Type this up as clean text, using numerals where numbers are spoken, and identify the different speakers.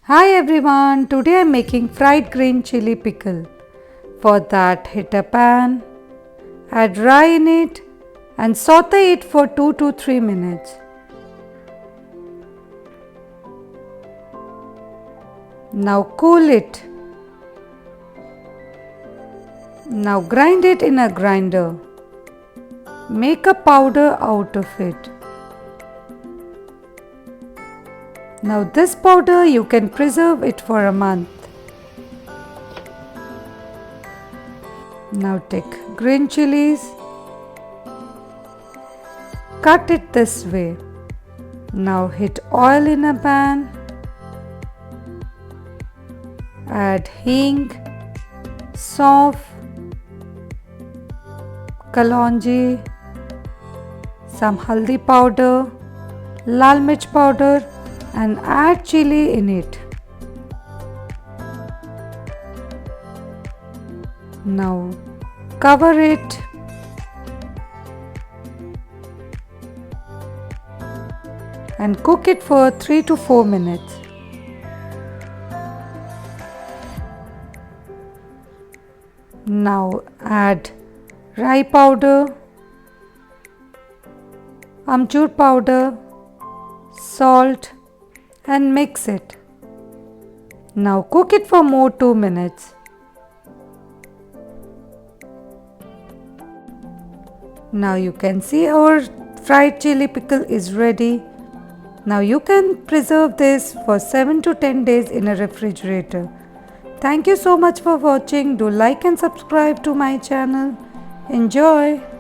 Speaker 1: Hi everyone, today I am making fried green chili pickle. For that, heat a pan, add rye in it and saute it for 2 to 3 minutes. Now cool it. Now grind it in a grinder. Make a powder out of it. Now this powder you can preserve it for a month. Now take green chilies, cut it this way. Now heat oil in a pan, add hing, sauf, kalonji, some haldi powder, lal mirch powder and add chili in it. Now cover it and cook it for 3 to 4 minutes. Now add rye powder, amchur powder, salt and mix it. Now cook it for more 2 minutes. Now you can see our fried chili pickle is ready. Now you can preserve this for 7 to 10 days in a refrigerator. Thank you so much for watching. Do like and subscribe to my channel. Enjoy!